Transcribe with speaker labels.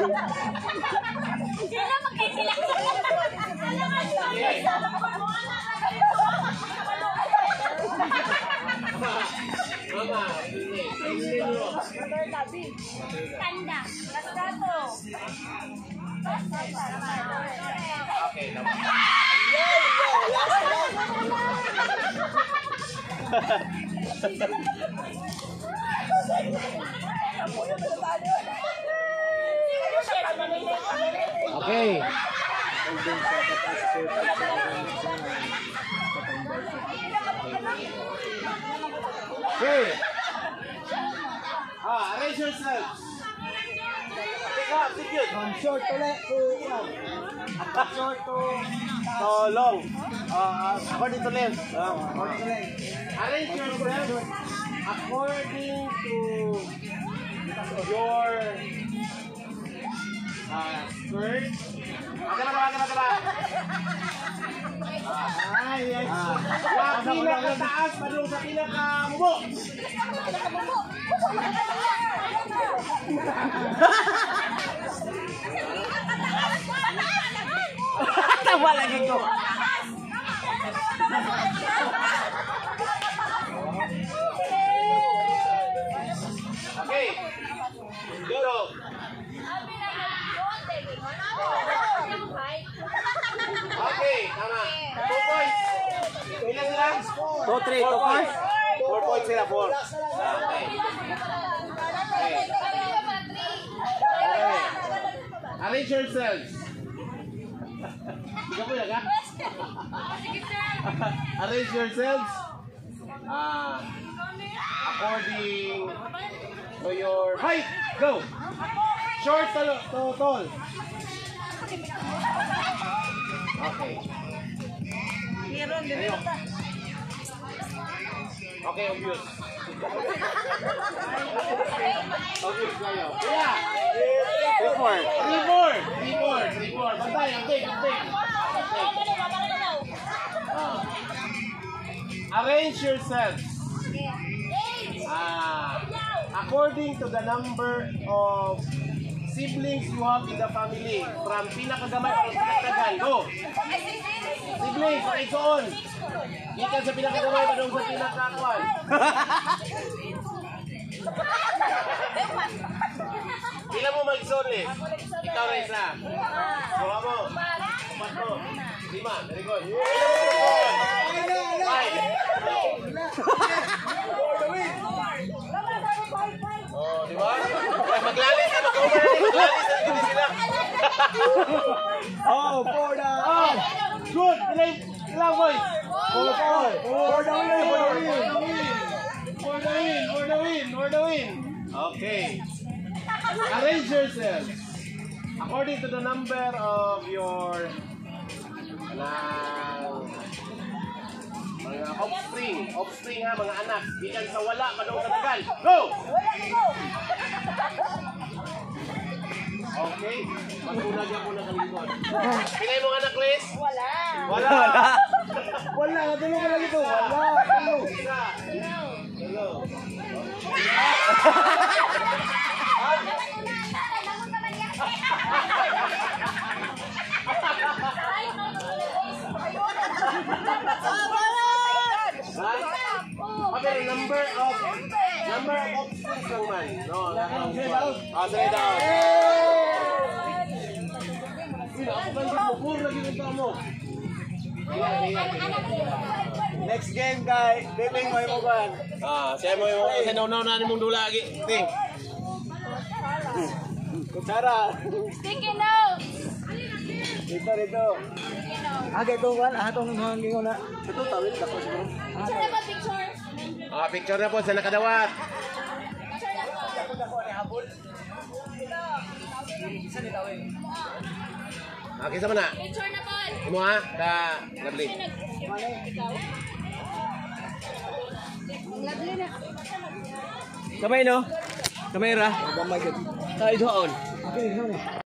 Speaker 1: Sila magkikilak.
Speaker 2: Mama,
Speaker 1: Tanda. Gastato.
Speaker 2: okay, naman. Okay. Okay. Arrange yourselves. Pick up, pick it.
Speaker 3: From short to left to short to
Speaker 2: So long. According to length.
Speaker 3: according to length.
Speaker 2: Arrange yourself according to your skirt.
Speaker 3: Ay, yes.
Speaker 2: Yung pinakataas pa doon sa pinakamubo.
Speaker 3: Tawa lagi ko.
Speaker 2: Okay. Duro. Okay, tama. 2 points. Ilan sila?
Speaker 3: 2, 3, 2 points.
Speaker 2: 4 points sila, 4. Okay. Okay. Arrange yourselves. Ikaw po yan, ha? Arrange yourselves. According to your height. Go! Short to tall. Okay. Ayun. Okay, obvious. Obvious kayo. Yeah! 3-4. Bantay, ang take. Arrange yourselves. According to the number of siblings you have in the family, from pinakagamay o pinakatagal. Go! Siblings, pakisuon. Gikan sa pinakagamay pa doon sa pinakakuan. Pila mo mag-isuon eh? Ikaw na isa. Gawa mo. 4 mo. 5. Very good. Oh, di ba? Maglalis na, maglalis na sila.
Speaker 3: Oh, for the
Speaker 2: Good. Ilang boys? For the win. Okay. Arrange yourselves according to the number of your mga offspring ha, mga anak. Gikan sa wala, padung sa tagal. Go! Okay. Magtunag yan po na kalingkod. Pinay mong anak, Liz? Wala.
Speaker 3: Wala, tulong ka lang ito. Wala.
Speaker 2: Hello. Okay, number of offsprings lang man. No, say down.
Speaker 3: Next game, guys. Bibing mo yung mugan.
Speaker 2: Siya mo yung kasi naunaw na mong dula lagi. Ting.
Speaker 3: Kutsara.
Speaker 1: Sticky notes.
Speaker 3: Dito. Itong one. Itong hanging na. Ito, tawid. Ako siguro.
Speaker 1: Picture na ba, picture?
Speaker 2: Picture na po sa nakadawat.
Speaker 1: Picture na po.
Speaker 2: Okay, sama na.
Speaker 1: Picture na po.
Speaker 2: Imo ha, ka lovely.
Speaker 1: Ikaw? Lovely na.
Speaker 3: Kamay no? Kamera. Kamay ka. Tayo doon. Okay,